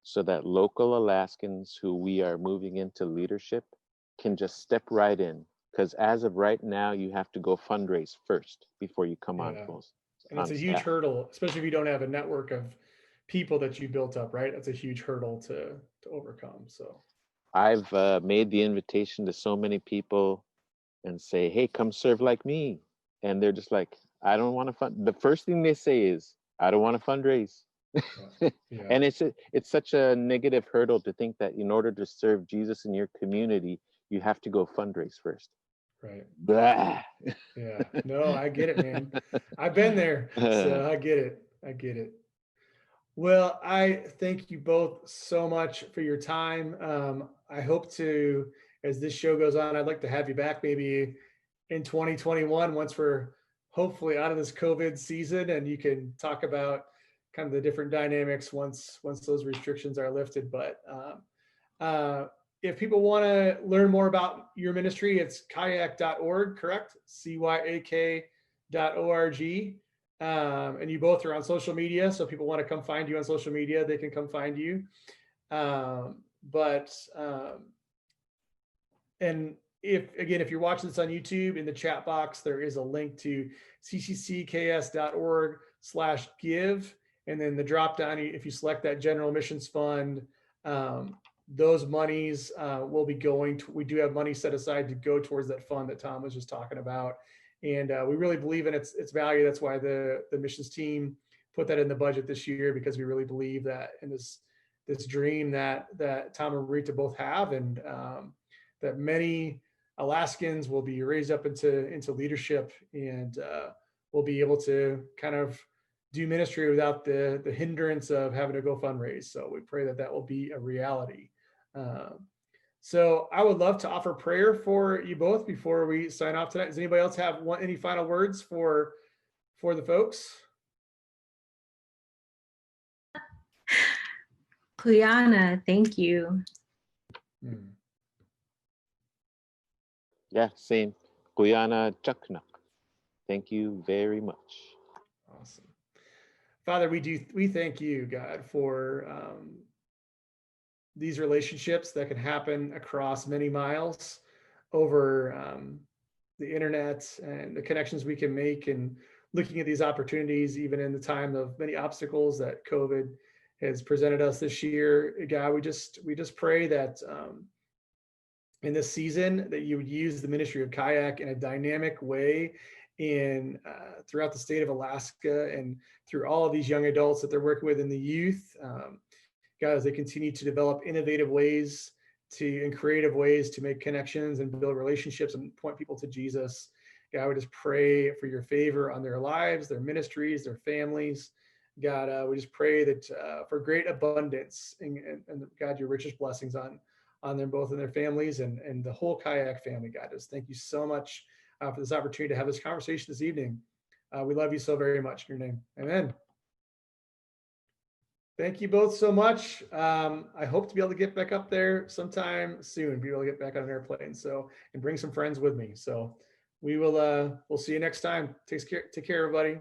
so that local Alaskans who we are moving into leadership can just step right in. Because as of right now, you have to go fundraise first before you come on full. And it's a huge hurdle, especially if you don't have a network of people that you built up, right? That's a huge hurdle to overcome. So I've made the invitation to so many people and say, hey, come serve like me. And they're just like, I don't want to fund. The first thing they say is, I don't want to fundraise. And it's such a negative hurdle to think that in order to serve Jesus in your community, you have to go fundraise first. Right. Blah. Yeah. No, I get it, man. I've been there, so I get it. Well, I thank you both so much for your time. I hope to, as this show goes on, I'd like to have you back maybe in 2021 once we're hopefully out of this COVID season, and you can talk about kind of the different dynamics once those restrictions are lifted. But if people want to learn more about your ministry, it's CYAK.org, correct? CYAK.org. And you both are on social media. So if people want to come find you on social media, they can come find you. And if you're watching this on YouTube, in the chat box, there is a link to ccks.org/give. And then the drop down, if you select that general missions fund, those monies will be going to, we do have money set aside to go towards that fund that Tom was just talking about. And we really believe in its value. That's why the missions team put that in the budget this year, because we really believe that in this dream that Tom and Meritha both have, and that many Alaskans will be raised up into leadership, and will be able to kind of do ministry without the hindrance of having to go fundraise. So we pray that will be a reality. So I would love to offer prayer for you both before we sign off tonight. Does anybody else have any final words for the folks? Kuyana, thank you. Yeah, same. Kuyana Chaknak. Thank you very much. Awesome. Father, we thank you, God, for these relationships that can happen across many miles over the internet, and the connections we can make, and looking at these opportunities, even in the time of many obstacles that COVID has presented us this year. God, we just pray that in this season that you would use the ministry of CYAK in a dynamic way throughout the state of Alaska, and through all of these young adults that they're working with in the youth. God, as they continue to develop innovative ways and creative ways to make connections and build relationships and point people to Jesus. God, we just pray for your favor on their lives, their ministries, their families. God, we just pray that for great abundance, and God, your richest blessings on them both and their families, and the whole CYAK family. God, just thank you so much for this opportunity to have this conversation this evening. We love you so very much. In your name, amen. Thank you both so much. I hope to be able to get back up there sometime soon, be able to get back on an airplane, and bring some friends with me. So we'll see you next time. Take care, everybody.